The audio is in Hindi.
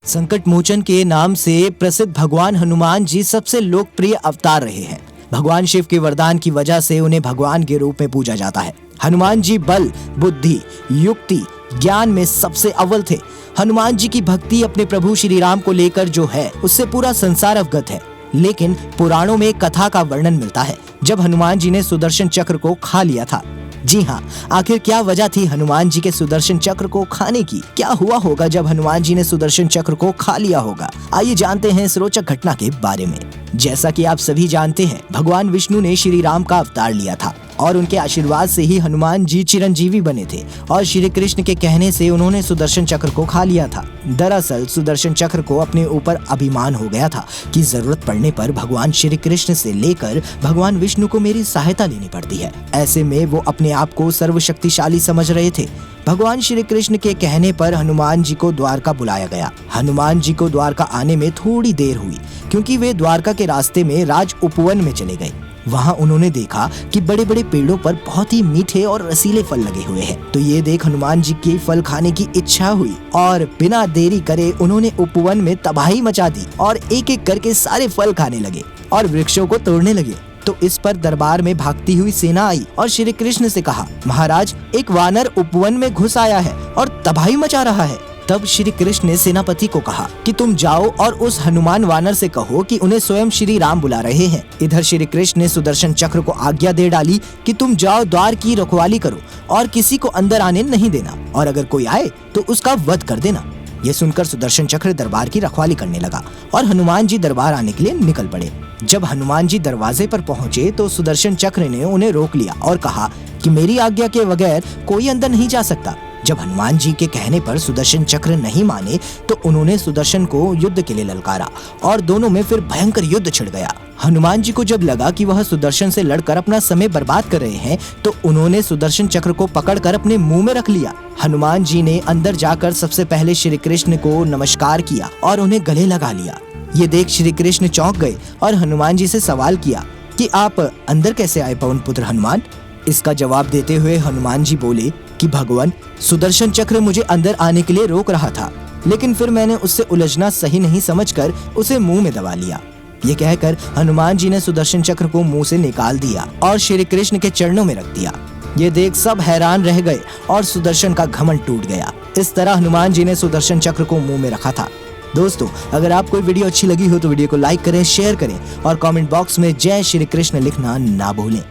संकट मोचन के नाम से प्रसिद्ध भगवान हनुमान जी सबसे लोकप्रिय अवतार रहे हैं। भगवान शिव के वरदान की वजह से उन्हें भगवान के रूप में पूजा जाता है। हनुमान जी बल, बुद्धि, युक्ति, ज्ञान में सबसे अव्वल थे। हनुमान जी की भक्ति अपने प्रभु श्री राम को लेकर जो है उससे पूरा संसार अवगत है। लेकिन पुराणों में कथा का वर्णन मिलता है जब हनुमान जी ने सुदर्शन चक्र को खा लिया था। जी हाँ, आखिर क्या वजह थी हनुमान जी के सुदर्शन चक्र को खाने की? क्या हुआ होगा जब हनुमान जी ने सुदर्शन चक्र को खा लिया होगा? आइए जानते हैं इस रोचक घटना के बारे में। जैसा कि आप सभी जानते हैं, भगवान विष्णु ने श्री राम का अवतार लिया था और उनके आशीर्वाद से ही हनुमान जी चिरंजीवी बने थे और श्री कृष्ण के कहने से उन्होंने सुदर्शन चक्र को खा लिया था। दरअसल सुदर्शन चक्र को अपने ऊपर अभिमान हो गया था कि जरूरत पड़ने पर भगवान श्री कृष्ण से लेकर भगवान विष्णु को मेरी सहायता लेनी पड़ती है। ऐसे में वो अपने आप को सर्वशक्तिशाली समझ रहे थे। भगवान श्री कृष्ण के कहने पर हनुमान जी को द्वारका बुलाया गया। हनुमान जी को द्वारका आने में थोड़ी देर हुई क्योंकि वे द्वारका के रास्ते में राज उपवन में चले गए। वहाँ उन्होंने देखा कि बड़े बड़े पेड़ों पर बहुत ही मीठे और रसीले फल लगे हुए हैं। तो ये देख हनुमान जी की फल खाने की इच्छा हुई और बिना देरी करे उन्होंने उपवन में तबाही मचा दी और एक एक करके सारे फल खाने लगे और वृक्षों को तोड़ने लगे। तो इस पर दरबार में भागती हुई सेना आई और श्री कृष्ण से कहा, महाराज, एक वानर उपवन में घुस आया है और तबाही मचा रहा है। तब श्री कृष्ण ने सेनापति को कहा कि तुम जाओ और उस हनुमान वानर से कहो कि उन्हें स्वयं श्री राम बुला रहे हैं। इधर श्री कृष्ण ने सुदर्शन चक्र को आज्ञा दे डाली कि तुम जाओ, द्वार की रखवाली करो और किसी को अंदर आने नहीं देना और अगर कोई आए तो उसका वध कर देना। ये सुनकर सुदर्शन चक्र दरबार की रखवाली करने लगा और हनुमान जी दरबार आने के लिए निकल पड़े। जब हनुमान जी दरवाजे पर पहुँचे तो सुदर्शन चक्र ने उन्हें रोक लिया और कहा कि मेरी आज्ञा के बगैर कोई अंदर नहीं जा सकता। जब हनुमान जी के कहने पर सुदर्शन चक्र नहीं माने तो उन्होंने सुदर्शन को युद्ध के लिए ललकारा और दोनों में फिर भयंकर युद्ध छिड़ गया। हनुमान जी को जब लगा कि वह सुदर्शन से लड़कर अपना समय बर्बाद कर रहे हैं तो उन्होंने सुदर्शन चक्र को पकड़कर अपने मुंह में रख लिया। हनुमान जी ने अंदर जाकर सबसे पहले श्री कृष्ण को नमस्कार किया और उन्हें गले लगा लिया। ये देख श्री कृष्ण चौंक गए और हनुमान जी से सवाल किया कि आप अंदर कैसे आए पवन पुत्र हनुमान? इसका जवाब देते हुए हनुमान जी बोले कि भगवान, सुदर्शन चक्र मुझे अंदर आने के लिए रोक रहा था, लेकिन फिर मैंने उससे उलझना सही नहीं समझकर उसे मुंह में दबा लिया। ये कहकर हनुमान जी ने सुदर्शन चक्र को मुंह से निकाल दिया और श्री कृष्ण के चरणों में रख दिया। ये देख सब हैरान रह गए और सुदर्शन का घमंड टूट गया। इस तरह हनुमान जी ने सुदर्शन चक्र को मुंह में रखा था। दोस्तों, अगर आपको वीडियो अच्छी लगी हो तो वीडियो को लाइक करें, शेयर करें और कमेंट बॉक्स में जय श्री कृष्ण लिखना ना भूलें।